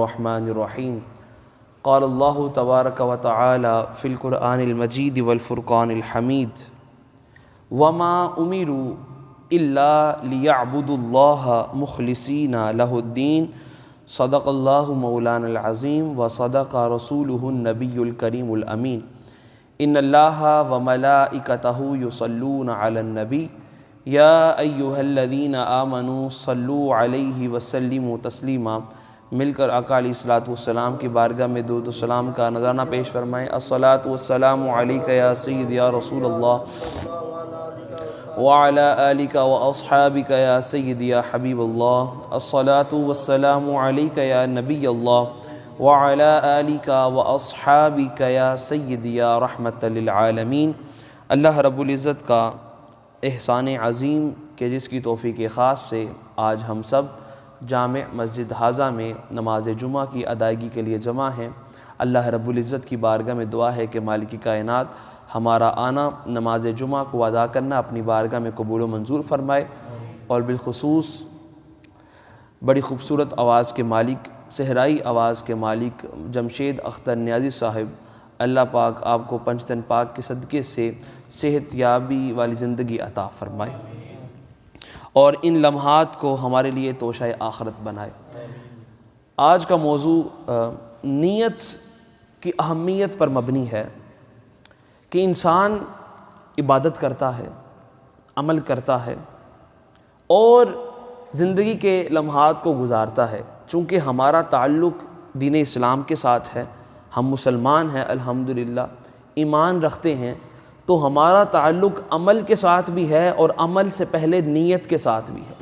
الرحمن الرحیم قال اللہ تبارک و تعالی فی القرآن المجید والفرقان الحمید وما امروا الا لیعبدوا اللہ مخلصین لہ الدین صدق اللہ مولانا العظیم وصدق رسولہ النبی الکریم الامین ان اللہ وملائکتہ یصلون علی النبی یا ایہا الذین آمنوا صلوا علیہ وسلموا تسلیما۔ مل کر آقا علیہ الصلوۃ والسلام کی بارگاہ میں درود و سلام کا نذرانہ پیش فرمائیں۔ الصلاۃ والسلام علیک یا سید یا رسول اللہ وعلی آلک واصحابک یا سید یا حبیب اللہ۔ الصلاۃ والسلام علیک یا نبی اللہ وعلی آلک واصحابک یا سید یا رحمت للعالمین۔ اللہ رب العزت کا احسان عظیم کہ جس کی توفیق خاص سے آج ہم سب جامع مسجد حاضہ میں نماز جمعہ کی ادائیگی کے لیے جمع ہیں۔ اللہ رب العزت کی بارگاہ میں دعا ہے کہ مالک کائنات ہمارا آنا نماز جمعہ کو ادا کرنا اپنی بارگاہ میں قبول و منظور فرمائے، اور بالخصوص بڑی خوبصورت آواز کے مالک، صحرائی آواز کے مالک جمشید اختر نیازی صاحب، اللہ پاک آپ کو پنجتن پاک کے صدقے سے صحت یابی والی زندگی عطا فرمائے اور ان لمحات کو ہمارے لیے توشہ آخرت بنائے۔ آج کا موضوع نیت کی اہمیت پر مبنی ہے کہ انسان عبادت کرتا ہے، عمل کرتا ہے اور زندگی کے لمحات کو گزارتا ہے۔ چونکہ ہمارا تعلق دین اسلام کے ساتھ ہے، ہم مسلمان ہیں الحمدللہ، ایمان رکھتے ہیں، تو ہمارا تعلق عمل کے ساتھ بھی ہے اور عمل سے پہلے نیت کے ساتھ بھی ہے۔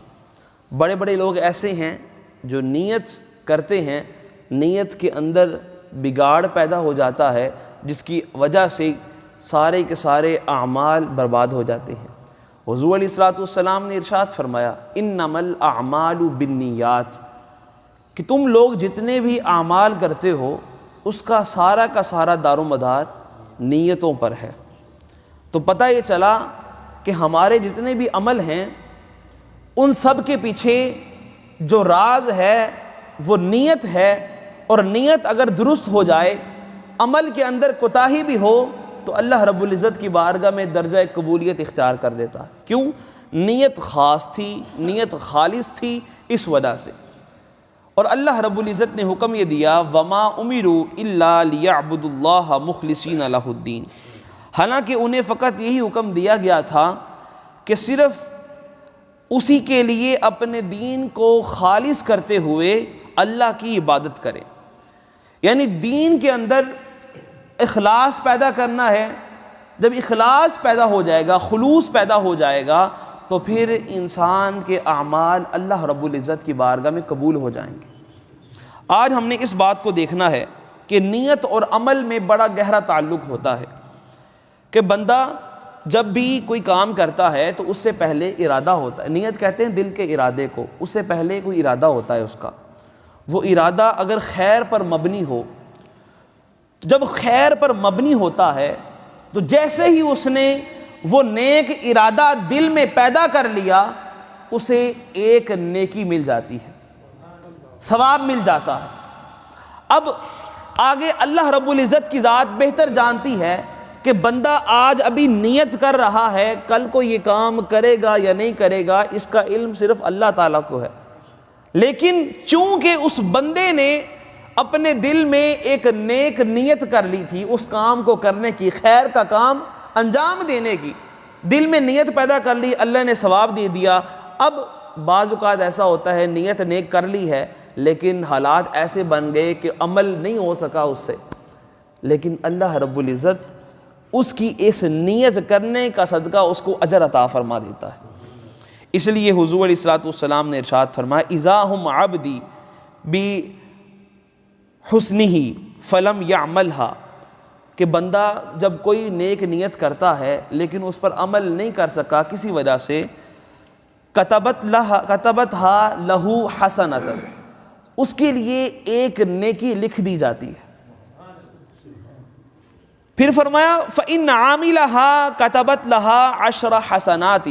بڑے بڑے لوگ ایسے ہیں جو نیت کرتے ہیں، نیت کے اندر بگاڑ پیدا ہو جاتا ہے جس کی وجہ سے سارے کے سارے اعمال برباد ہو جاتے ہیں۔ حضور علیہ الصلوۃ والسلام نے ارشاد فرمایا انما الاعمال بالنیات، کہ تم لوگ جتنے بھی اعمال کرتے ہو اس کا سارا دار و مدار نیتوں پر ہے۔ تو پتہ یہ چلا کہ ہمارے جتنے بھی عمل ہیں ان سب کے پیچھے جو راز ہے وہ نیت ہے، اور نیت اگر درست ہو جائے، عمل کے اندر کوتاہی بھی ہو تو اللہ رب العزت کی بارگاہ میں درجہ قبولیت اختیار کر دیتا ہے۔ کیوں؟ نیت خاص تھی، نیت خالص تھی، اس وجہ سے۔ اور اللہ رب العزت نے حکم یہ دیا وما امروا الا لیعبدوا اللہ مخلصین لہ الدین، حالانکہ انہیں فقط یہی حکم دیا گیا تھا کہ صرف اسی کے لیے اپنے دین کو خالص کرتے ہوئے اللہ کی عبادت کریں، یعنی دین کے اندر اخلاص پیدا کرنا ہے۔ جب اخلاص پیدا ہو جائے گا، خلوص پیدا ہو جائے گا، تو پھر انسان کے اعمال اللہ رب العزت کی بارگاہ میں قبول ہو جائیں گے۔ آج ہم نے اس بات کو دیکھنا ہے کہ نیت اور عمل میں بڑا گہرا تعلق ہوتا ہے، کہ بندہ جب بھی کوئی کام کرتا ہے تو اس سے پہلے ارادہ ہوتا ہے۔ نیت کہتے ہیں دل کے ارادے کو، اس سے پہلے کوئی ارادہ ہوتا ہے اس کا۔ وہ ارادہ اگر خیر پر مبنی ہو، جب خیر پر مبنی ہوتا ہے تو جیسے ہی اس نے وہ نیک ارادہ دل میں پیدا کر لیا، اسے ایک نیکی مل جاتی ہے، ثواب مل جاتا ہے۔ اب آگے اللہ رب العزت کی ذات بہتر جانتی ہے کہ بندہ آج ابھی نیت کر رہا ہے، کل کو یہ کام کرے گا یا نہیں کرے گا، اس کا علم صرف اللہ تعالیٰ کو ہے۔ لیکن چونکہ اس بندے نے اپنے دل میں ایک نیک نیت کر لی تھی اس کام کو کرنے کی، خیر کا کام انجام دینے کی، دل میں نیت پیدا کر لی، اللہ نے ثواب دے دیا۔ اب بعض اوقات ایسا ہوتا ہے نیت نیک کر لی ہے لیکن حالات ایسے بن گئے کہ عمل نہیں ہو سکا اس سے، لیکن اللہ رب العزت اس کی اس نیت کرنے کا صدقہ اس کو اجر عطا فرما دیتا ہے۔ اس لیے حضور علیہ الصلوۃ والسلام نے ارشاد فرمایا اذا ہم عبدی بحسنہ فلم یعملھا، کہ بندہ جب کوئی نیک نیت کرتا ہے لیکن اس پر عمل نہیں کر سکا کسی وجہ سے، کتبتھا لہ حسنۃ، اس کے لیے ایک نیکی لکھ دی جاتی ہے۔ پھر فرمایا فإن عاملها كتبت لها 10 حسنات،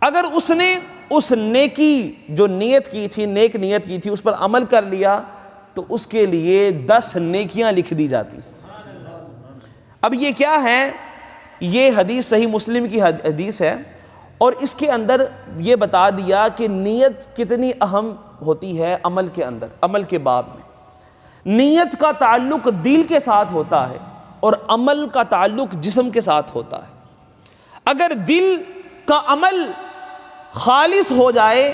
اگر اس نے اس نیکی جو نیت کی تھی، نیک نیت کی تھی، اس پر عمل کر لیا تو اس کے لیے 10 نیکیاں لکھ دی جاتی ہیں۔ اب یہ کیا ہے؟ یہ حدیث صحیح مسلم کی حدیث ہے، اور اس کے اندر یہ بتا دیا کہ نیت کتنی اہم ہوتی ہے عمل کے اندر، عمل کے باب میں۔ نیت کا تعلق دل کے ساتھ ہوتا ہے اور عمل کا تعلق جسم کے ساتھ ہوتا ہے۔ اگر دل کا عمل خالص ہو جائے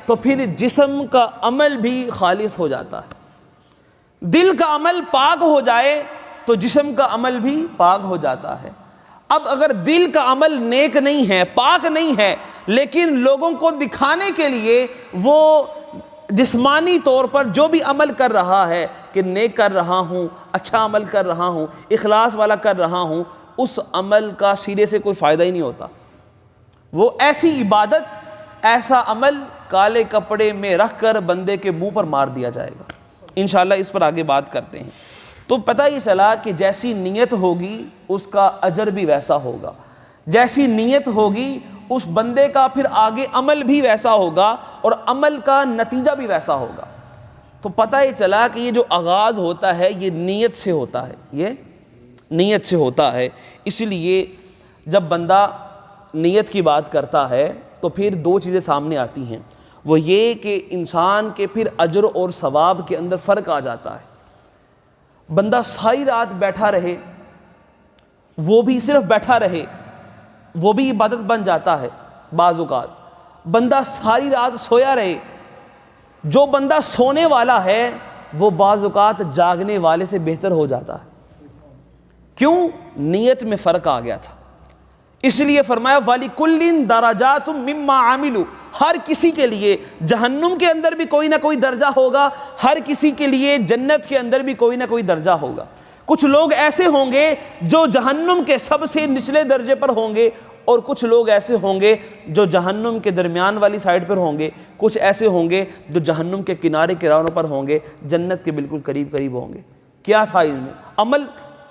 تو پھر جسم کا عمل بھی خالص ہو جاتا ہے۔ دل کا عمل پاک ہو جائے تو جسم کا عمل بھی پاک ہو جاتا ہے۔ اب اگر دل کا عمل نیک نہیں ہے، پاک نہیں ہے، لیکن لوگوں کو دکھانے کے لیے وہ جسمانی طور پر جو بھی عمل کر رہا ہے کہ نیک کر رہا ہوں، اچھا عمل کر رہا ہوں، اخلاص والا کر رہا ہوں، اس عمل کا سرے سے کوئی فائدہ ہی نہیں ہوتا۔ وہ ایسی عبادت، ایسا عمل کالے کپڑے میں رکھ کر بندے کے منہ پر مار دیا جائے گا۔ انشاءاللہ اس پر آگے بات کرتے ہیں۔ تو پتہ یہ چلا کہ جیسی نیت ہوگی اس کا اجر بھی ویسا ہوگا، جیسی نیت ہوگی اس بندے کا پھر آگے عمل بھی ویسا ہوگا اور عمل کا نتیجہ بھی ویسا ہوگا۔ تو پتہ یہ چلا کہ یہ جو آغاز ہوتا ہے یہ نیت سے ہوتا ہے، یہ نیت سے ہوتا ہے۔ اس لیے جب بندہ نیت کی بات کرتا ہے تو پھر 2 چیزیں سامنے آتی ہیں، وہ یہ کہ انسان کے پھر اجر اور ثواب کے اندر فرق آ جاتا ہے۔ بندہ ساری رات بیٹھا رہے، وہ بھی صرف بیٹھا رہے، وہ بھی عبادت بن جاتا ہے۔ بعض اوقات بندہ ساری رات سویا رہے، جو بندہ سونے والا ہے وہ بعض اوقات جاگنے والے سے بہتر ہو جاتا ہے۔ کیوں؟ نیت میں فرق آ گیا تھا۔ اس لیے فرمایا وَلِكُلٍّ دَرَجَاتٌ مِّمَّا عَمِلُوا، ہر کسی کے لیے جہنم کے اندر بھی کوئی نہ کوئی درجہ ہوگا، ہر کسی کے لیے جنت کے اندر بھی کوئی نہ کوئی درجہ ہوگا۔ کچھ لوگ ایسے ہوں گے جو جہنم کے سب سے نچلے درجے پر ہوں گے، اور کچھ لوگ ایسے ہوں گے جو جہنم کے درمیان والی سائڈ پر ہوں گے، کچھ ایسے ہوں گے جو جہنم کے کنارے کناروں پر ہوں گے، جنت کے بالکل قریب قریب ہوں گے۔ کیا تھا ان میں عمل؟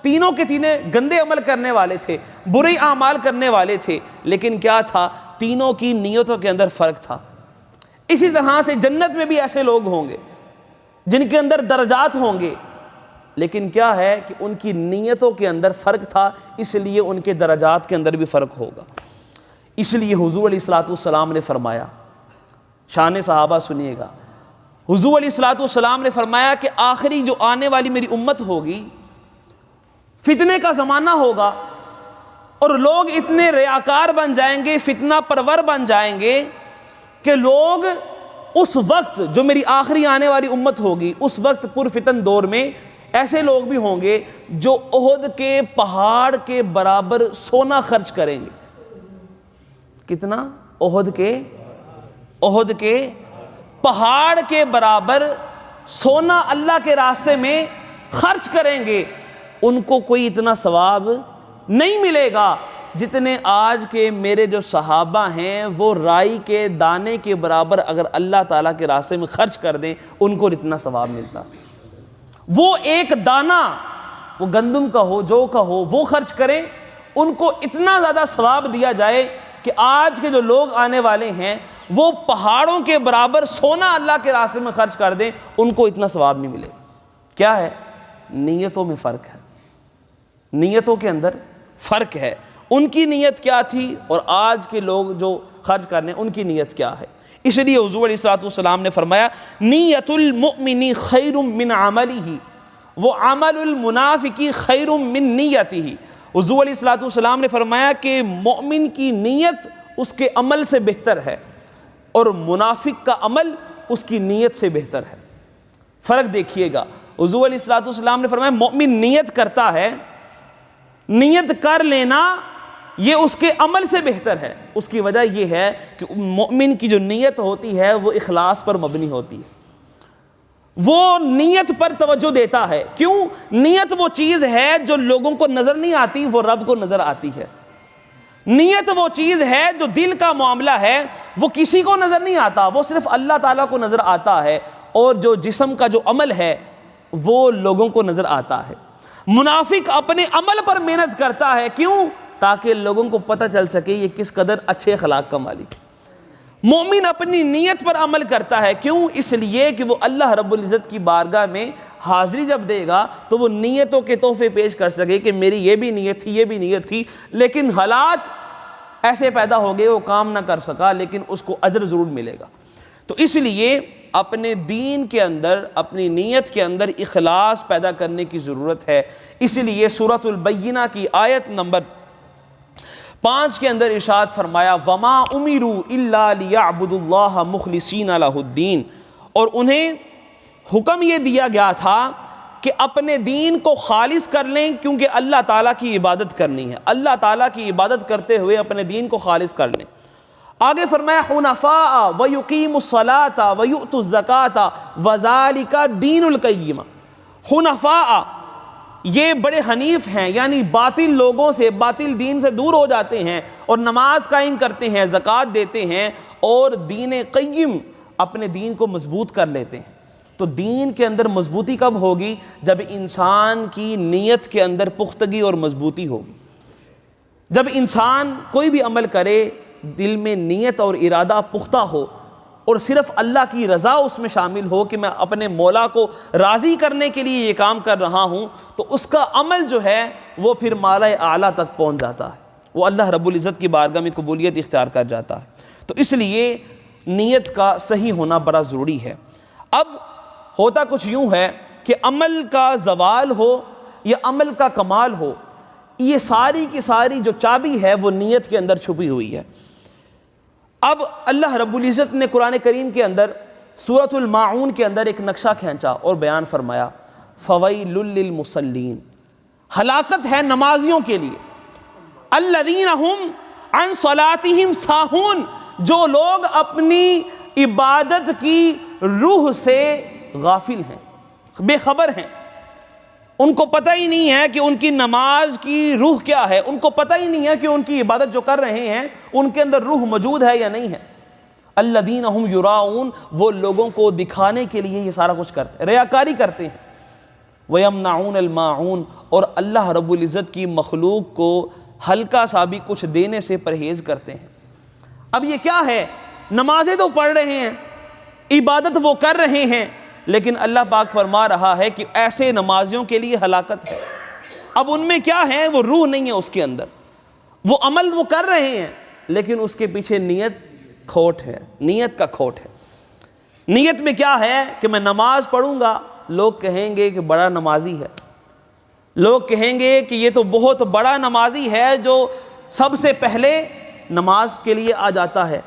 تینوں کے تینے گندے عمل کرنے والے تھے، برے اعمال کرنے والے تھے، لیکن کیا تھا؟ تینوں کی نیتوں کے اندر فرق تھا۔ اسی طرح سے جنت میں بھی ایسے لوگ ہوں گے جن کے اندر درجات ہوں گے، لیکن کیا ہے کہ ان کی نیتوں کے اندر فرق تھا، اس لیے ان کے درجات کے اندر بھی فرق ہوگا۔ اس لیے حضور علیہ الصلوۃ والسلام نے فرمایا، شان صحابہ سنیے گا، حضور علیہ الصلوۃ والسلام نے فرمایا کہ آخری جو آنے والی میری امت ہوگی، فتنے کا زمانہ ہوگا، اور لوگ اتنے ریاکار بن جائیں گے، فتنہ پرور بن جائیں گے کہ لوگ اس وقت جو میری آخری آنے والی امت ہوگی، اس وقت پرفتن دور میں ایسے لوگ بھی ہوں گے جو احد کے پہاڑ کے برابر سونا خرچ کریں گے۔ کتنا؟ احد کے پہاڑ کے برابر سونا اللہ کے راستے میں خرچ کریں گے۔ ان کو کوئی اتنا ثواب نہیں ملے گا جتنے آج کے میرے جو صحابہ ہیں وہ رائی کے دانے کے برابر اگر اللہ تعالیٰ کے راستے میں خرچ کر دیں، ان کو اتنا ثواب ملتا۔ وہ ایک دانہ، وہ گندم کا ہو، جو کا ہو، وہ خرچ کریں، ان کو اتنا زیادہ ثواب دیا جائے کہ آج کے جو لوگ آنے والے ہیں وہ پہاڑوں کے برابر سونا اللہ کے راستے میں خرچ کر دیں، ان کو اتنا ثواب نہیں ملے۔ کیا ہے؟ نیتوں میں فرق ہے، نیتوں کے اندر فرق ہے۔ ان کی نیت کیا تھی اور آج کے لوگ جو خرچ کرنے ان کی نیت کیا ہے۔ اس لیے حضور علیہ الصلوۃ والسلام نے فرمایا نیت المؤمن خیر من عملہ وعمل المنافق خیر من نیتہ۔ حضور علیہ الصلوۃ والسلام نے فرمایا کہ مومن کی نیت اس کے عمل سے بہتر ہے اور منافق کا عمل اس کی نیت سے بہتر ہے۔ فرق دیکھیے گا، حضور علیہ الصلوۃ والسلام نے فرمایا مومن نیت کرتا ہے، نیت کر لینا یہ اس کے عمل سے بہتر ہے۔ اس کی وجہ یہ ہے کہ مومن کی جو نیت ہوتی ہے وہ اخلاص پر مبنی ہوتی ہے، وہ نیت پر توجہ دیتا ہے۔ کیوں؟ نیت وہ چیز ہے جو لوگوں کو نظر نہیں آتی، وہ رب کو نظر آتی ہے۔ نیت وہ چیز ہے جو دل کا معاملہ ہے، وہ کسی کو نظر نہیں آتا، وہ صرف اللہ تعالیٰ کو نظر آتا ہے، اور جو جسم کا جو عمل ہے وہ لوگوں کو نظر آتا ہے۔ منافق اپنے عمل پر محنت کرتا ہے، کیوں؟ تاکہ لوگوں کو پتہ چل سکے یہ کس قدر اچھے اخلاق کا مالک ہے۔ مومن اپنی نیت پر عمل کرتا ہے، کیوں؟ اس لیے کہ وہ اللہ رب العزت کی بارگاہ میں حاضری جب دے گا تو وہ نیتوں کے تحفے پیش کر سکے کہ میری یہ بھی نیت تھی، یہ بھی نیت تھی، لیکن حالات ایسے پیدا ہو گئے وہ کام نہ کر سکا، لیکن اس کو اجر ضرور ملے گا۔ تو اس لیے اپنے دین کے اندر، اپنی نیت کے اندر اخلاص پیدا کرنے کی ضرورت ہے۔ اس لیے سورۃ البینہ کی آیت نمبر 5 کے اندر ارشاد فرمایا وَمَا أُمِرُوا إِلَّا لِيَعْبُدُوا اللَّهَ مُخْلِصِينَ لَهُ الدِّينَ، اور انہیں حکم یہ دیا گیا تھا کہ اپنے دین کو خالص کر لیں، کیونکہ اللہ تعالیٰ کی عبادت کرنی ہے، اللہ تعالیٰ کی عبادت کرتے ہوئے اپنے دین کو خالص کر لیں۔ آگے فرمایا حنفاء وَيُقِيمُوا الصَّلَاةَ وَيُؤْتُوا الزَّكَاةَ وَذَلِكَ دِينُ الْقَيِّمَةِ۔ حنفاء یہ بڑے حنیف ہیں، یعنی باطل لوگوں سے، باطل دین سے دور ہو جاتے ہیں اور نماز قائم کرتے ہیں، زکوٰۃ دیتے ہیں اور دین قیم اپنے دین کو مضبوط کر لیتے ہیں۔ تو دین کے اندر مضبوطی کب ہوگی؟ جب انسان کی نیت کے اندر پختگی اور مضبوطی ہوگی۔ جب انسان کوئی بھی عمل کرے دل میں نیت اور ارادہ پختہ ہو اور صرف اللہ کی رضا اس میں شامل ہو کہ میں اپنے مولا کو راضی کرنے کے لیے یہ کام کر رہا ہوں، تو اس کا عمل جو ہے وہ پھر مالا اعلیٰ تک پہنچ جاتا ہے، وہ اللہ رب العزت کی بارگاہ میں قبولیت اختیار کر جاتا ہے۔ تو اس لیے نیت کا صحیح ہونا بڑا ضروری ہے۔ اب ہوتا کچھ یوں ہے کہ عمل کا زوال ہو یا عمل کا کمال ہو، یہ ساری کی ساری جو چابی ہے وہ نیت کے اندر چھپی ہوئی ہے۔ اب اللہ رب العزت نے قرآن کریم کے اندر سورۃ الماعون کے اندر ایک نقشہ کھینچا اور بیان فرمایا فَوَيْلٌ لِّلْمُصَلِّينَ، ہلاکت ہے نمازیوں کے لیے، الَّذِينَ هُمْ عَنْ صَلَاتِهِمْ سَاهُونَ، جو لوگ اپنی عبادت کی روح سے غافل ہیں، بے خبر ہیں، ان کو پتہ ہی نہیں ہے کہ ان کی نماز کی روح کیا ہے، ان کو پتہ ہی نہیں ہے کہ ان کی عبادت جو کر رہے ہیں ان کے اندر روح موجود ہے یا نہیں ہے۔ الذین هم یراؤون، وہ لوگوں کو دکھانے کے لیے یہ سارا کچھ کرتے ہیں، ریاکاری کرتے ہیں۔ ویمنعون الماعون، اور اللہ رب العزت کی مخلوق کو ہلکا سا بھی کچھ دینے سے پرہیز کرتے ہیں۔ اب یہ کیا ہے؟ نمازیں تو پڑھ رہے ہیں، عبادت وہ کر رہے ہیں، لیکن اللہ پاک فرما رہا ہے کہ ایسے نمازیوں کے لیے ہلاکت ہے۔ اب ان میں کیا ہے؟ وہ روح نہیں ہے اس کے اندر، وہ عمل وہ کر رہے ہیں لیکن اس کے پیچھے نیت کھوٹ ہے، نیت کا کھوٹ ہے۔ نیت میں کیا ہے کہ میں نماز پڑھوں گا، لوگ کہیں گے کہ بڑا نمازی ہے، لوگ کہیں گے کہ یہ تو بہت بڑا نمازی ہے جو سب سے پہلے نماز کے لیے آ جاتا ہے،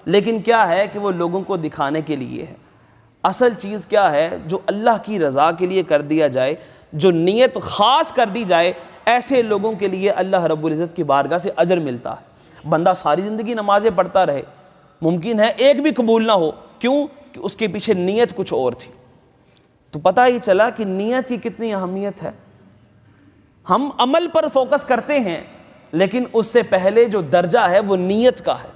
لیکن کیا ہے کہ وہ لوگوں کو دکھانے کے لیے ہے۔ اصل چیز کیا ہے؟ جو اللہ کی رضا کے لیے کر دیا جائے، جو نیت خاص کر دی جائے، ایسے لوگوں کے لیے اللہ رب العزت کی بارگاہ سے اجر ملتا ہے۔ بندہ ساری زندگی نمازیں پڑھتا رہے، ممکن ہے ایک بھی قبول نہ ہو، کیوں؟ کہ اس کے پیچھے نیت کچھ اور تھی۔ تو پتہ ہی چلا کہ نیت کی کتنی اہمیت ہے۔ ہم عمل پر فوکس کرتے ہیں لیکن اس سے پہلے جو درجہ ہے وہ نیت کا ہے۔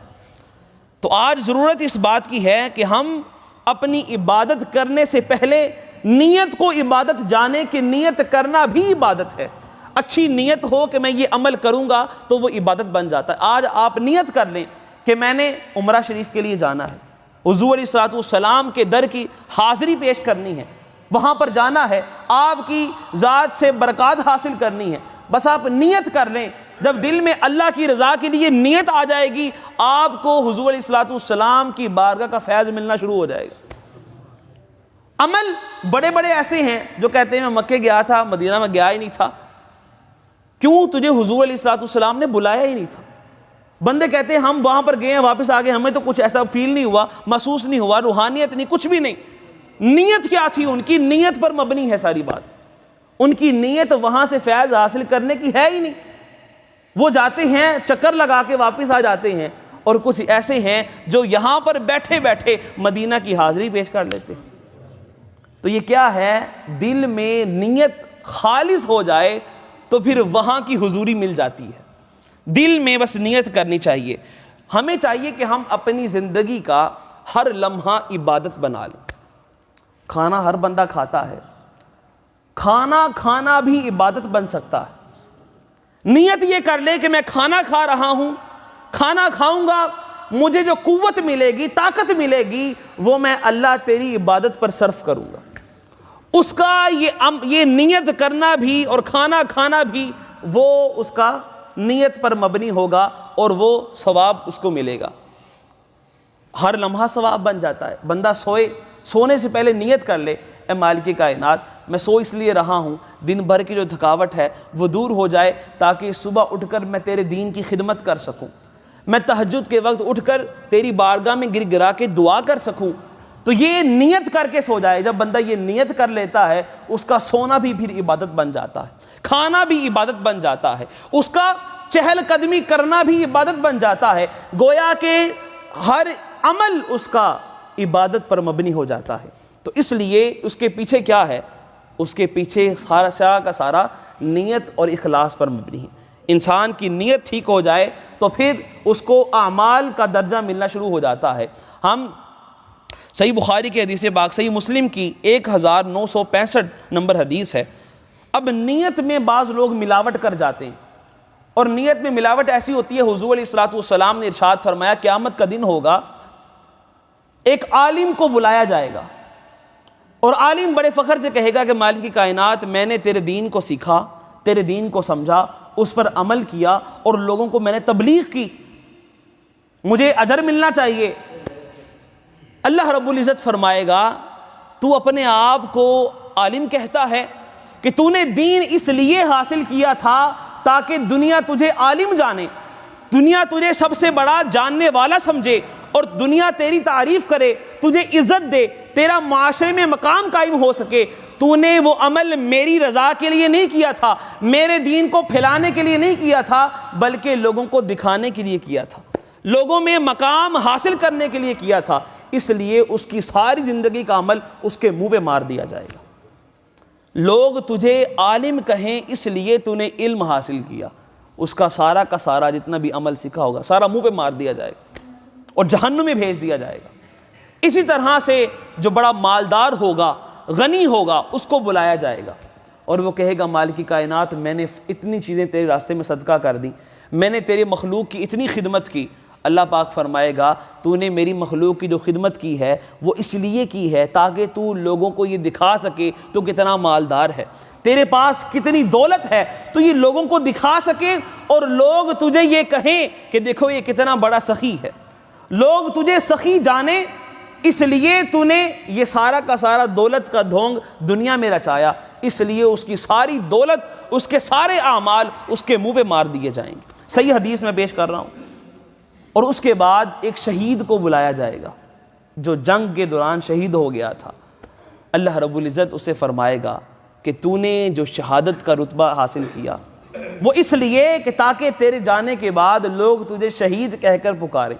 تو آج ضرورت اس بات کی ہے کہ ہم اپنی عبادت کرنے سے پہلے نیت کو عبادت جانے کہ نیت کرنا بھی عبادت ہے۔ اچھی نیت ہو کہ میں یہ عمل کروں گا تو وہ عبادت بن جاتا ہے۔ آج آپ نیت کر لیں کہ میں نے عمرہ شریف کے لیے جانا ہے، حضور علیہ السلام کے در کی حاضری پیش کرنی ہے، وہاں پر جانا ہے، آپ کی ذات سے برکات حاصل کرنی ہے، بس آپ نیت کر لیں۔ جب دل میں اللہ کی رضا کے لیے نیت آ جائے گی، آپ کو حضور علیہ السلام کی بارگاہ کا فیض ملنا شروع ہو جائے گا۔ عمل بڑے بڑے ایسے ہیں جو کہتے ہیں میں مکے گیا تھا، مدینہ میں گیا ہی نہیں تھا۔ کیوں؟ تجھے حضور علیہ السلام نے بلایا ہی نہیں تھا۔ بندے کہتے ہیں ہم وہاں پر گئے ہیں، واپس آ گئے، ہمیں تو کچھ ایسا فیل نہیں ہوا، محسوس نہیں ہوا، روحانیت نہیں، کچھ بھی نہیں۔ نیت کیا تھی؟ ان کی نیت پر مبنی ہے ساری بات۔ ان کی نیت وہاں سے فیض حاصل کرنے کی ہے ہی نہیں۔ وہ جاتے ہیں چکر لگا کے واپس آ جاتے ہیں، اور کچھ ایسے ہیں جو یہاں پر بیٹھے بیٹھے مدینہ کی حاضری پیش کر لیتے ہیں۔ تو یہ کیا ہے؟ دل میں نیت خالص ہو جائے تو پھر وہاں کی حضوری مل جاتی ہے۔ دل میں بس نیت کرنی چاہیے۔ ہمیں چاہیے کہ ہم اپنی زندگی کا ہر لمحہ عبادت بنا لیں۔ کھانا ہر بندہ کھاتا ہے، کھانا کھانا بھی عبادت بن سکتا ہے۔ نیت یہ کر لے کہ میں کھانا کھا رہا ہوں، کھانا کھاؤں گا مجھے جو قوت ملے گی، طاقت ملے گی، وہ میں اللہ تیری عبادت پر صرف کروں گا۔ اس کا یہ نیت کرنا بھی اور کھانا کھانا بھی وہ اس کا نیت پر مبنی ہوگا اور وہ ثواب اس کو ملے گا۔ ہر لمحہ ثواب بن جاتا ہے۔ بندہ سونے سے پہلے نیت کر لے، اے مالک کائنات میں سو اس لیے رہا ہوں، دن بھر کی جو تھکاوٹ ہے وہ دور ہو جائے تاکہ صبح اٹھ کر میں تیرے دین کی خدمت کر سکوں، میں تہجد کے وقت اٹھ کر تیری بارگاہ میں گر گرا کے دعا کر سکوں۔ تو یہ نیت کر کے سو جائے۔ جب بندہ یہ نیت کر لیتا ہے، اس کا سونا بھی پھر عبادت بن جاتا ہے، کھانا بھی عبادت بن جاتا ہے، اس کا چہل قدمی کرنا بھی عبادت بن جاتا ہے۔ گویا کہ ہر عمل اس کا عبادت پر مبنی ہو جاتا ہے۔ تو اس لیے اس کے پیچھے کیا ہے؟ اس کے پیچھے سارا کا سارا نیت اور اخلاص پر مبنی ہے۔ انسان کی نیت ٹھیک ہو جائے تو پھر اس کو اعمال کا درجہ ملنا شروع ہو جاتا ہے۔ ہم صحیح بخاری کی حدیث پاک، صحیح مسلم کی 1965 نمبر حدیث ہے۔ اب نیت میں بعض لوگ ملاوٹ کر جاتے ہیں، اور نیت میں ملاوٹ ایسی ہوتی ہے، حضور علیہ الصلوۃ والسلام نے ارشاد فرمایا قیامت کا دن ہوگا، ایک عالم کو بلایا جائے گا، اور عالم بڑے فخر سے کہے گا کہ مالک کائنات میں نے تیرے دین کو سیکھا، تیرے دین کو سمجھا، اس پر عمل کیا اور لوگوں کو میں نے تبلیغ کی، مجھے اجر ملنا چاہیے۔ اللہ رب العزت فرمائے گا تو اپنے آپ کو عالم کہتا ہے کہ تو نے دین اس لیے حاصل کیا تھا تاکہ دنیا تجھے عالم جانے، دنیا تجھے سب سے بڑا جاننے والا سمجھے، اور دنیا تیری تعریف کرے، تجھے عزت دے، تیرا معاشرے میں مقام قائم ہو سکے۔ تو نے وہ عمل میری رضا کے لیے نہیں کیا تھا، میرے دین کو پھیلانے کے لیے نہیں کیا تھا، بلکہ لوگوں کو دکھانے کے لیے کیا تھا، لوگوں میں مقام حاصل کرنے کے لیے کیا تھا۔ اس لیے اس کی ساری زندگی کا عمل اس کے منہ پہ مار دیا جائے گا۔ لوگ تجھے عالم کہیں اس لیے تو نے علم حاصل کیا، اس کا سارا جتنا بھی عمل سیکھا ہوگا سارا منہ پہ مار دیا جائے گا اور جہنم میں بھیج دیا جائے گا۔ اسی طرح سے جو بڑا مالدار ہوگا، غنی ہوگا، اس کو بلایا جائے گا اور وہ کہے گا مالک کائنات میں نے اتنی چیزیں تیرے راستے میں صدقہ کر دی، میں نے تیرے مخلوق کی اتنی خدمت کی۔ اللہ پاک فرمائے گا تو نے میری مخلوق کی جو خدمت کی ہے وہ اس لیے کی ہے تاکہ تو لوگوں کو یہ دکھا سکے تو کتنا مالدار ہے، تیرے پاس کتنی دولت ہے، تو یہ لوگوں کو دکھا سکے اور لوگ تجھے یہ کہیں کہ دیکھو یہ کتنا بڑا سخی ہے، لوگ تجھے سخی جانے، اس لیے تو نے یہ سارا کا سارا دولت کا ڈھونگ دنیا میں رچایا، اس لیے اس کی ساری دولت، اس کے سارے اعمال اس کے منہ پہ مار دیے جائیں گے۔ صحیح حدیث میں پیش کر رہا ہوں۔ اور اس کے بعد ایک شہید کو بلایا جائے گا جو جنگ کے دوران شہید ہو گیا تھا۔ اللہ رب العزت اسے فرمائے گا کہ تو نے جو شہادت کا رتبہ حاصل کیا وہ اس لیے کہ تاکہ تیرے جانے کے بعد لوگ تجھے شہید کہہ کر پکاریں،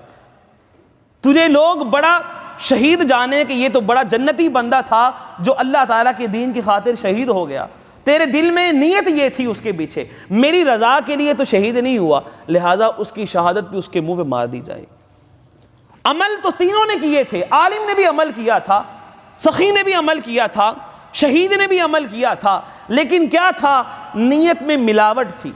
تجھے لوگ بڑا شہید جانے کہ یہ تو بڑا جنتی بندہ تھا جو اللہ تعالیٰ کے دین کی خاطر شہید ہو گیا، تیرے دل میں نیت یہ تھی اس کے پیچھے میری رضا کے لیے تو شہید نہیں ہوا، لہٰذا اس کی شہادت بھی اس کے منہ پہ مار دی جائے۔ عمل تو تینوں نے کیے تھے، عالم نے بھی عمل کیا تھا، سخی نے بھی عمل کیا تھا، شہید نے بھی عمل کیا تھا، لیکن کیا تھا؟ نیت میں ملاوٹ تھی،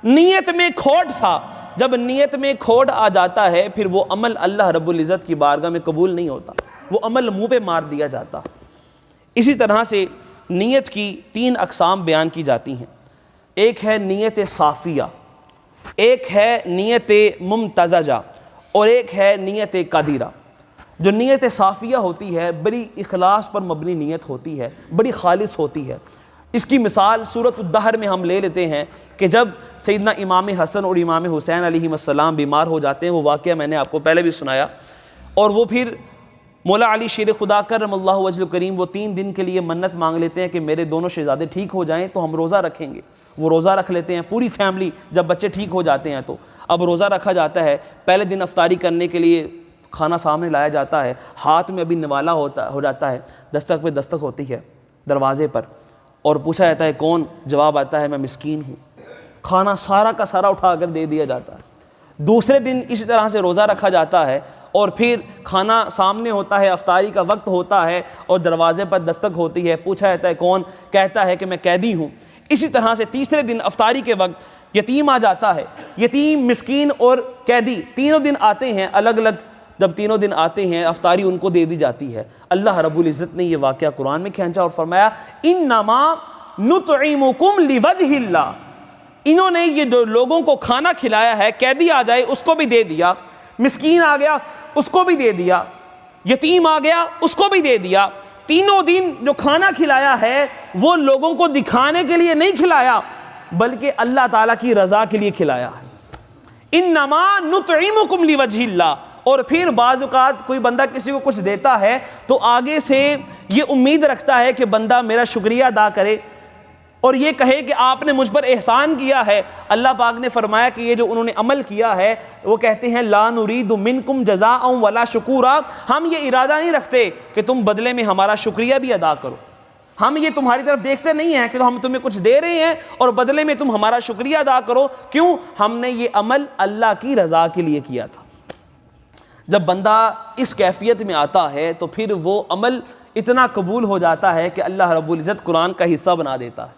نیت میں کھوٹ تھا۔ جب نیت میں کھوٹ آ جاتا ہے پھر وہ عمل اللہ رب العزت کی بارگاہ میں قبول نہیں ہوتا، وہ عمل منہ پہ مار دیا جاتا۔ اسی طرح سے نیت کی 3 اقسام بیان کی جاتی ہیں، ایک ہے نیت صافیہ، ایک ہے نیت ممتزجہ، اور ایک ہے نیت قادرہ۔ جو نیت صافیہ ہوتی ہے بڑی اخلاص پر مبنی نیت ہوتی ہے، بڑی خالص ہوتی ہے۔ اس کی مثال سورۃ الدہر میں ہم لے لیتے ہیں کہ جب سیدنا امام حسن اور امام حسین علیہ السلام بیمار ہو جاتے ہیں، وہ واقعہ میں نے آپ کو پہلے بھی سنایا، اور وہ پھر مولا علی شیر خدا کرم اللہ وجہ کریم وہ 3 دن کے لیے منت مانگ لیتے ہیں کہ میرے دونوں شہزادے ٹھیک ہو جائیں تو ہم روزہ رکھیں گے۔ وہ روزہ رکھ لیتے ہیں، پوری فیملی، جب بچے ٹھیک ہو جاتے ہیں تو اب روزہ رکھا جاتا ہے۔ پہلے دن افطاری کرنے کے لیے کھانا سامنے لایا جاتا ہے، ہاتھ میں ابھی نوالا ہو جاتا ہے، دستک پہ دستک ہوتی ہے دروازے پر، اور پوچھا جاتا ہے کون؟ جواب آتا ہے میں مسکین ہوں۔ کھانا سارا کا سارا اٹھا کر دے دیا جاتا ہے۔ دوسرے دن اسی طرح سے روزہ رکھا جاتا ہے اور پھر کھانا سامنے ہوتا ہے، افطاری کا وقت ہوتا ہے اور دروازے پر دستک ہوتی ہے، پوچھا جاتا ہے کون؟ کہتا ہے کہ میں قیدی ہوں۔ اسی طرح سے تیسرے دن افطاری کے وقت یتیم آ جاتا ہے، یتیم، مسکین اور قیدی تینوں دن آتے ہیں الگ الگ، جب تینوں دن آتے ہیں افطاری ان کو دے دی جاتی ہے۔ اللہ رب العزت نے یہ واقعہ قرآن میں کھینچا اور فرمایا انما نطعمکم لوجہ اللہ، انہوں نے یہ جو لوگوں کو کھانا کھلایا ہے، قیدی آ جائے اس کو بھی دے دیا، مسکین آ گیا اس کو بھی دے دیا، یتیم آ گیا اس کو بھی دے دیا، تینوں دن جو کھانا کھلایا ہے وہ لوگوں کو دکھانے کے لیے نہیں کھلایا بلکہ اللہ تعالیٰ کی رضا کے لیے کھلایا ہے۔ انما نطعمکم لوجہ اللہ۔ اور پھر بعض اوقات کوئی بندہ کسی کو کچھ دیتا ہے تو آگے سے یہ امید رکھتا ہے کہ بندہ میرا شکریہ ادا کرے اور یہ کہے کہ آپ نے مجھ پر احسان کیا ہے۔ اللہ پاک نے فرمایا کہ یہ جو انہوں نے عمل کیا ہے وہ کہتے ہیں لا نرید منکم جزاء ولا شکورا، ہم یہ ارادہ نہیں رکھتے کہ تم بدلے میں ہمارا شکریہ بھی ادا کرو، ہم یہ تمہاری طرف دیکھتے نہیں ہیں کہ ہم تمہیں کچھ دے رہے ہیں اور بدلے میں تم ہمارا شکریہ ادا کرو، کیوں؟ ہم نے یہ عمل اللہ کی رضا کے لیے کیا تھا۔ جب بندہ اس کیفیت میں آتا ہے تو پھر وہ عمل اتنا قبول ہو جاتا ہے کہ اللہ رب العزت قرآن کا حصہ بنا دیتا ہے۔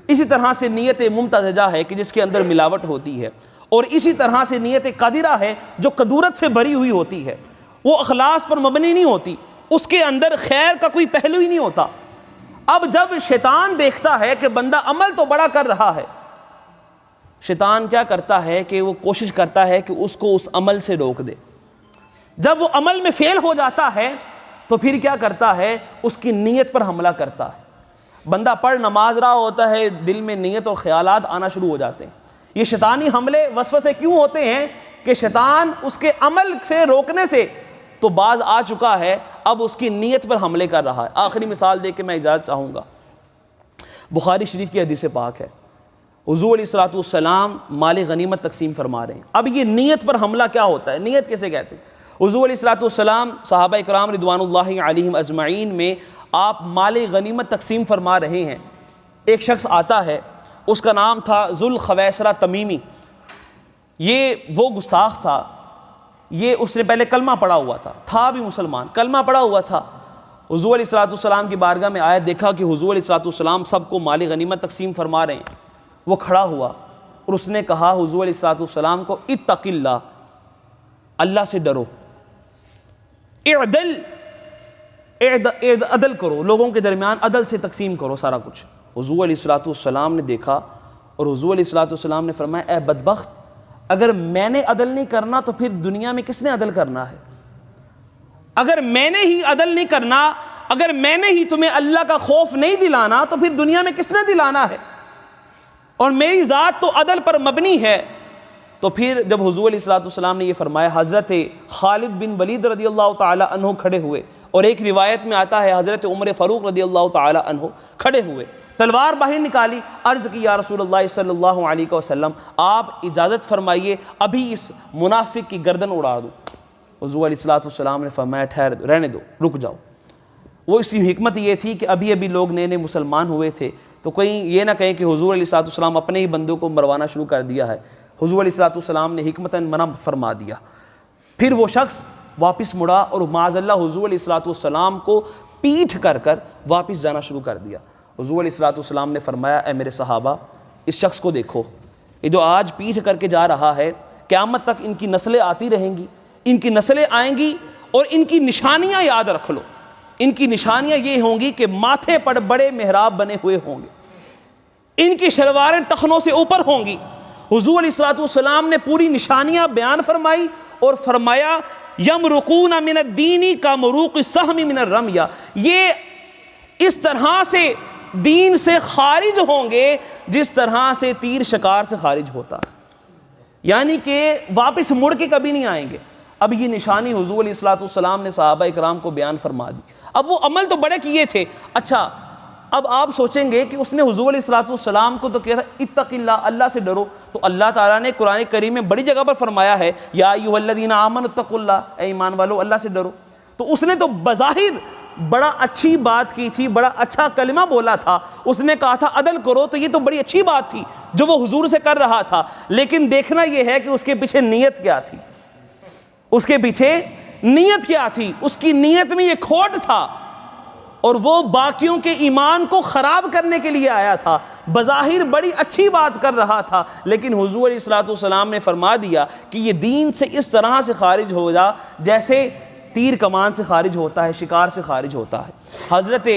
اسی طرح سے نیت ممتزجہ ہے کہ جس کے اندر ملاوٹ ہوتی ہے، اور اسی طرح سے نیت قادرہ ہے جو قدورت سے بھری ہوئی ہوتی ہے، وہ اخلاص پر مبنی نہیں ہوتی، اس کے اندر خیر کا کوئی پہلو ہی نہیں ہوتا۔ اب جب شیطان دیکھتا ہے کہ بندہ عمل تو بڑا کر رہا ہے، شیطان کیا کرتا ہے کہ وہ کوشش کرتا ہے کہ اس کو اس عمل سے روک دے۔ جب وہ عمل میں فیل ہو جاتا ہے تو پھر کیا کرتا ہے؟ اس کی نیت پر حملہ کرتا ہے۔ بندہ پڑھ نماز رہا ہوتا ہے، دل میں نیت اور خیالات آنا شروع ہو جاتے ہیں۔ یہ شیطانی حملے وسوسے کیوں ہوتے ہیں؟ کہ شیطان اس کے عمل سے روکنے سے تو باز آ چکا ہے، اب اس کی نیت پر حملے کر رہا ہے۔ آخری مثال دے کے میں اجازت چاہوں گا، بخاری شریف کی حدیث پاک ہے، حضور علیہ الصلوۃ والسلام مال غنیمت تقسیم فرما رہے ہیں۔ اب یہ نیت پر حملہ کیا ہوتا ہے؟ نیت کیسے کہتے ہیں؟ حضور علیہ الصلوۃ والسلام صحابہ اکرام رضوان اللہ علیہم اجمعین میں آپ مال غنیمت تقسیم فرما رہے ہیں، ایک شخص آتا ہے، اس کا نام تھا ذوالخویسرہ تمیمی، یہ وہ گستاخ تھا، یہ اس نے پہلے کلمہ پڑھا ہوا تھا بھی مسلمان، کلمہ پڑھا ہوا تھا۔ حضور علیہ الصلوۃ والسلام کی بارگاہ میں آیا، دیکھا کہ حضور علیہ الصلوۃ والسلام سب کو مال غنیمت تقسیم فرما رہے ہیں، وہ کھڑا ہوا اور اس نے کہا حضور علیہ الصلوۃ والسلام کو اتق اللہ، اللہ سے ڈرو، عدل کرو، لوگوں کے درمیان عدل سے تقسیم کرو سارا کچھ۔ حضور علیہ الصلوۃ والسلام نے دیکھا اور حضور علیہ الصلوۃ والسلام نے فرمایا اے بدبخت، اگر میں نے عدل نہیں کرنا تو پھر دنیا میں کس نے عدل کرنا ہے؟ اگر میں نے ہی عدل نہیں کرنا، اگر میں نے ہی تمہیں اللہ کا خوف نہیں دلانا تو پھر دنیا میں کس نے دلانا ہے؟ اور میری ذات تو عدل پر مبنی ہے۔ تو پھر جب حضور علیہ الصلوۃ والسلام نے یہ فرمایا، حضرت خالد بن ولید رضی اللہ تعالی عنہ کھڑے ہوئے، اور ایک روایت میں آتا ہے حضرت عمر فاروق رضی اللہ تعالی عنہ کھڑے ہوئے، تلوار باہر نکالی، عرض کی یا رسول اللہ صلی اللہ علیہ وسلم آپ اجازت فرمائیے ابھی اس منافق کی گردن اڑا دوں۔ حضور علیہ الصلوۃ والسلام نے فرمایا ٹھہر، رہنے دو، رک جاؤ۔ وہ اس کی حکمت یہ تھی کہ ابھی ابھی لوگ نئے نئے مسلمان ہوئے تھے، تو کہیں یہ نہ کہیں کہ حضور علیہ الصلوۃ والسلام اپنے ہی بندوں کو مروانا شروع کر دیا ہے۔ حضور علیہ الصلوۃ والسلام نے حکمتاً منع فرما دیا۔ پھر وہ شخص واپس مڑا اور معاذ اللہ حضور علیہ الصلوۃ والسلام کو پیٹھ کر واپس جانا شروع کر دیا۔ حضور علیہ الصلوۃ والسلام نے فرمایا اے میرے صحابہ، اس شخص کو دیکھو، یہ جو آج پیٹھ کر کے جا رہا ہے، قیامت تک ان کی نسلیں آتی رہیں گی، ان کی نسلیں آئیں گی، اور ان کی نشانیاں یاد رکھ لو۔ ان کی نشانیاں یہ ہوں گی کہ ماتھے پر بڑے محراب بنے ہوئے ہوں گے، ان کی شلواریں ٹخنوں سے اوپر ہوں گی۔ حضور علیہ الصلوۃ والسلام نے پوری نشانیاں بیان فرمائی اور فرمایا یمرقون من الدین کا مروق السہم من الرمیہ، یہ اس طرح سے دین سے خارج ہوں گے جس طرح سے تیر شکار سے خارج ہوتا، یعنی کہ واپس مڑ کے کبھی نہیں آئیں گے۔ اب یہ نشانی حضور علیہ الصلوۃ والسلام نے صحابہ اکرام کو بیان فرما دی۔ اب وہ عمل تو بڑے کیے تھے، اچھا اب آپ سوچیں گے کہ اس نے حضور علیہ الصلوۃ والسلام کو تو کیا تھا اتق اللہ، اللہ سے ڈرو، تو اللہ تعالیٰ نے قرآن کریم میں بڑی جگہ پر فرمایا ہے یا ایھا الذین آمنوا اتقوا اللہ، اے ایمان والو اللہ سے ڈرو۔ تو اس نے تو بظاہر بڑا اچھی بات کی تھی، بڑا اچھا کلمہ بولا تھا، اس نے کہا تھا عدل کرو، تو یہ تو بڑی اچھی بات تھی جو وہ حضور سے کر رہا تھا، لیکن دیکھنا یہ ہے کہ اس کے پیچھے نیت کیا تھی، اس کے پیچھے نیت کیا تھی، اس کی نیت میں یہ کھوٹ تھا۔ اور وہ باقیوں کے ایمان کو خراب کرنے کے لیے آیا تھا، بظاہر بڑی اچھی بات کر رہا تھا، لیکن حضور علیہ الصلوۃ والسلام نے فرما دیا کہ یہ دین سے اس طرح سے خارج ہو جا جیسے تیر کمان سے خارج ہوتا ہے، شکار سے خارج ہوتا ہے۔ حضرت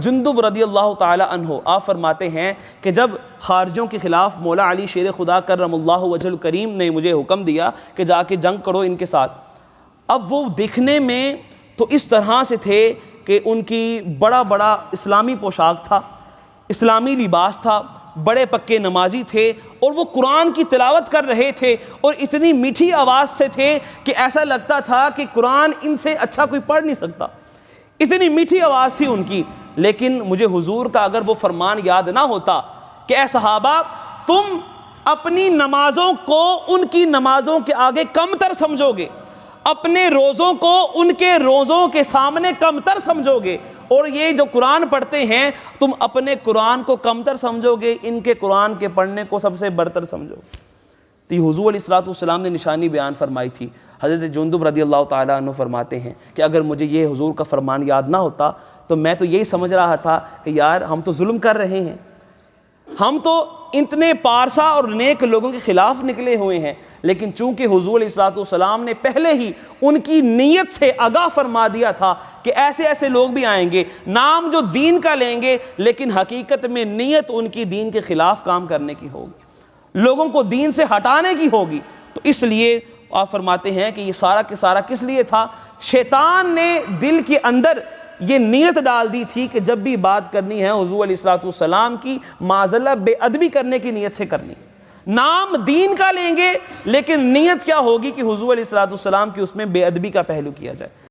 جندب رضی اللہ تعالی عنہ آپ فرماتے ہیں کہ جب خارجوں کے خلاف مولا علی شیر خدا کرم اللہ وجہ الکریم نے مجھے حکم دیا کہ جا کے جنگ کرو ان کے ساتھ، اب وہ دیکھنے میں تو اس طرح سے تھے کہ ان کی بڑا بڑا اسلامی پوشاک تھا، اسلامی لباس تھا، بڑے پکے نمازی تھے، اور وہ قرآن کی تلاوت کر رہے تھے، اور اتنی میٹھی آواز سے تھے کہ ایسا لگتا تھا کہ قرآن ان سے اچھا کوئی پڑھ نہیں سکتا، اتنی میٹھی آواز تھی ان کی۔ لیکن مجھے حضور کا اگر وہ فرمان یاد نہ ہوتا کہ اے صحابہ تم اپنی نمازوں کو ان کی نمازوں کے آگے کم تر سمجھو گے، اپنے روزوں کو ان کے روزوں کے سامنے کم تر سمجھو گے، اور یہ جو قرآن پڑھتے ہیں تم اپنے قرآن کو کم تر سمجھو گے، ان کے قرآن کے پڑھنے کو سب سے برتر سمجھو گے۔ تو یہ حضور علیہ الصلوۃ والسلام نے نشانی بیان فرمائی تھی۔ حضرت جندب رضی اللہ تعالیٰ عنہ فرماتے ہیں کہ اگر مجھے یہ حضور کا فرمان یاد نہ ہوتا تو میں تو یہی سمجھ رہا تھا کہ یار ہم تو ظلم کر رہے ہیں، ہم تو اتنے پارسا اور نیک لوگوں کے خلاف نکلے ہوئے ہیں، لیکن چونکہ حضور علیہ الصلوۃ والسلام نے پہلے ہی ان کی نیت سے آگاہ فرما دیا تھا کہ ایسے ایسے لوگ بھی آئیں گے، نام جو دین کا لیں گے لیکن حقیقت میں نیت ان کی دین کے خلاف کام کرنے کی ہوگی، لوگوں کو دین سے ہٹانے کی ہوگی۔ تو اس لیے آپ فرماتے ہیں کہ یہ سارا کے سارا کس لیے تھا؟ شیطان نے دل کے اندر یہ نیت ڈال دی تھی کہ جب بھی بات کرنی ہے حضور علیہ الصلوۃ والسلام کی معذلہ بے ادبی کرنے کی نیت سے کرنی، نام دین کا لیں گے لیکن نیت کیا ہوگی کہ حضور علیہ الصلوۃ والسلام کی اس میں بے ادبی کا پہلو کیا جائے۔